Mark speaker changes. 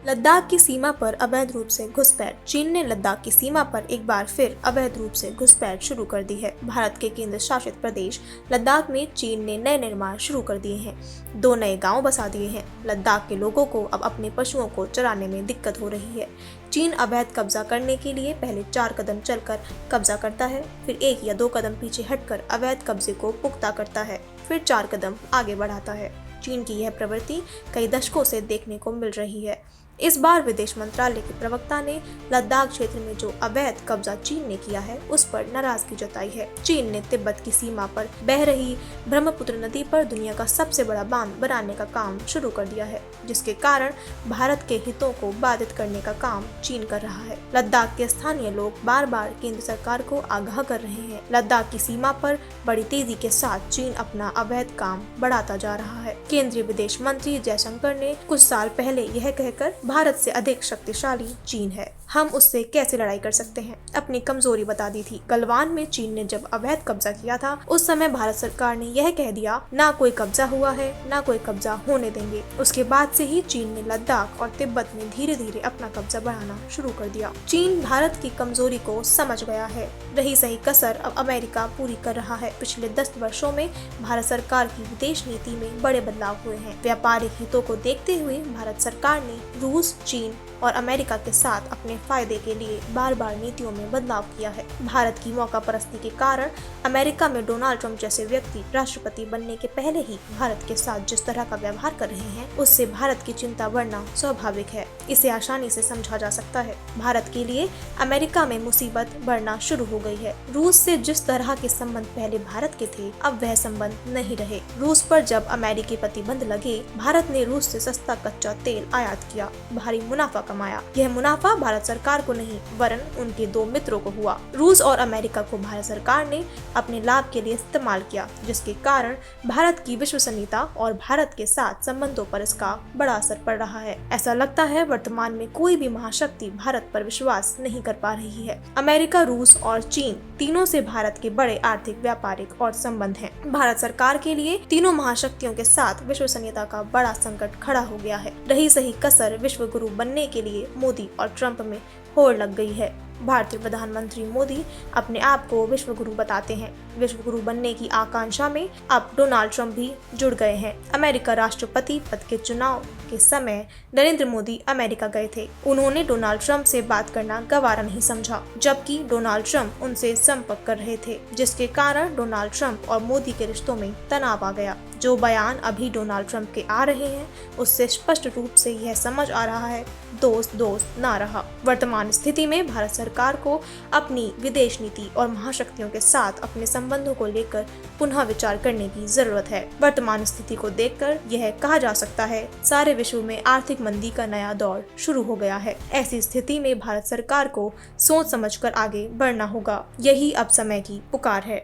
Speaker 1: लद्दाख की सीमा पर अवैध रूप से घुसपैठ। चीन ने लद्दाख की सीमा पर एक बार फिर अवैध रूप से घुसपैठ शुरू कर दी है। भारत के केंद्र शासित प्रदेश लद्दाख में चीन ने नए निर्माण शुरू कर दिए हैं। 2 नए गांव बसा दिए हैं। लद्दाख के लोगों को अब अपने पशुओं को चराने में दिक्कत हो रही है। चीन अवैध कब्जा करने के लिए पहले 4 कदम चलकर कब्जा करता है, फिर 1 या 2 कदम पीछे हटकर अवैध कब्जे को पुख्ता करता है, फिर 4 कदम आगे बढ़ाता है। चीन की यह प्रवृत्ति कई दशकों से देखने को मिल रही है। इस बार विदेश मंत्रालय के प्रवक्ता ने लद्दाख क्षेत्र में जो अवैध कब्जा चीन ने किया है उस पर नाराजगी जताई है। चीन ने तिब्बत की सीमा पर बह रही ब्रह्मपुत्र नदी पर दुनिया का सबसे बड़ा बांध बनाने का काम शुरू कर दिया है, जिसके कारण भारत के हितों को बाधित करने का काम चीन कर रहा है। लद्दाख के स्थानीय लोग बार बार केंद्र सरकार को आगाह कर रहे हैं। लद्दाख की सीमा पर बड़ी तेजी के साथ चीन अपना अवैध काम बढ़ाता जा रहा है। केंद्रीय विदेश मंत्री जयशंकर ने कुछ साल पहले यह कहकर भारत से अधिक शक्तिशाली चीन है, हम उससे कैसे लड़ाई कर सकते हैं, अपनी कमजोरी बता दी थी। गलवान में चीन ने जब अवैध कब्जा किया था उस समय भारत सरकार ने यह कह दिया, ना कोई कब्जा हुआ है ना कोई कब्जा होने देंगे। उसके बाद से ही चीन ने लद्दाख और तिब्बत में धीरे धीरे अपना कब्जा बढ़ाना शुरू कर दिया। चीन भारत की कमजोरी को समझ गया है। रही सही कसर अब अमेरिका पूरी कर रहा है। पिछले 10 वर्षों में भारत सरकार की विदेश नीति में बड़े बदलाव हुए हैं। व्यापारिक हितों को देखते हुए भारत सरकार ने रूस, चीन और अमेरिका के साथ अपने फायदे के लिए बार बार नीतियों में बदलाव किया है। भारत की मौका परस्ती के कारण अमेरिका में डोनाल्ड ट्रंप जैसे व्यक्ति राष्ट्रपति बनने के पहले ही भारत के साथ जिस तरह का व्यवहार कर रहे हैं उससे भारत की चिंता बढ़ना स्वाभाविक है। इसे आसानी से समझा जा सकता है। भारत के लिए अमेरिका में मुसीबत बढ़ना शुरू हो गई है। रूस से जिस तरह के संबंध पहले भारत के थे अब वह संबंध नहीं रहे। रूस पर जब अमेरिकी प्रतिबंध लगे भारत ने रूस से सस्ता कच्चा तेल आयात किया, भारी मुनाफा कमाया। यह मुनाफा भारत सरकार को नहीं वरन उनके 2 मित्रों को हुआ। रूस और अमेरिका को भारत सरकार ने अपने लाभ के लिए इस्तेमाल किया, जिसके कारण भारत की विश्वसनीयता और भारत के साथ संबंधों पर इसका बड़ा असर पड़ रहा है। ऐसा लगता है वर्तमान में कोई भी महाशक्ति भारत पर विश्वास नहीं कर पा रही है। अमेरिका, रूस और चीन तीनों से भारत के बड़े आर्थिक, व्यापारिक और संबंध हैं। भारत सरकार के लिए तीनों महाशक्तियों के साथ विश्वसनीयता का बड़ा संकट खड़ा हो गया है। रही सही कसर विश्व गुरु बनने के लिए मोदी और ट्रंप में होड़ लग गई है। भारतीय प्रधानमंत्री मोदी अपने आप को विश्व गुरु बताते हैं। विश्व गुरु बनने की आकांक्षा में अब डोनाल्ड ट्रंप भी जुड़ गए हैं। अमेरिका राष्ट्रपति पद के चुनाव के समय नरेंद्र मोदी अमेरिका गए थे। उन्होंने डोनाल्ड ट्रंप से बात करना गवारा नहीं समझा, जबकि डोनाल्ड ट्रंप उनसे संपर्क कर रहे थे, जिसके कारण डोनाल्ड ट्रंप और मोदी के रिश्तों में तनाव आ गया। जो बयान अभी डोनाल्ड ट्रंप के आ रहे हैं उससे स्पष्ट रूप से यह समझ आ रहा है दोस्त दोस्त ना रहा। वर्तमान स्थिति में भारत सरकार को अपनी विदेश नीति और महाशक्तियों के साथ अपने संबंधों को लेकर पुनः विचार करने की जरूरत है। वर्तमान स्थिति को देखकर यह कहा जा सकता है सारे विश्व में आर्थिक मंदी का नया दौर शुरू हो गया है। ऐसी स्थिति में भारत सरकार को सोच समझकर आगे बढ़ना होगा। यही अब समय की पुकार है।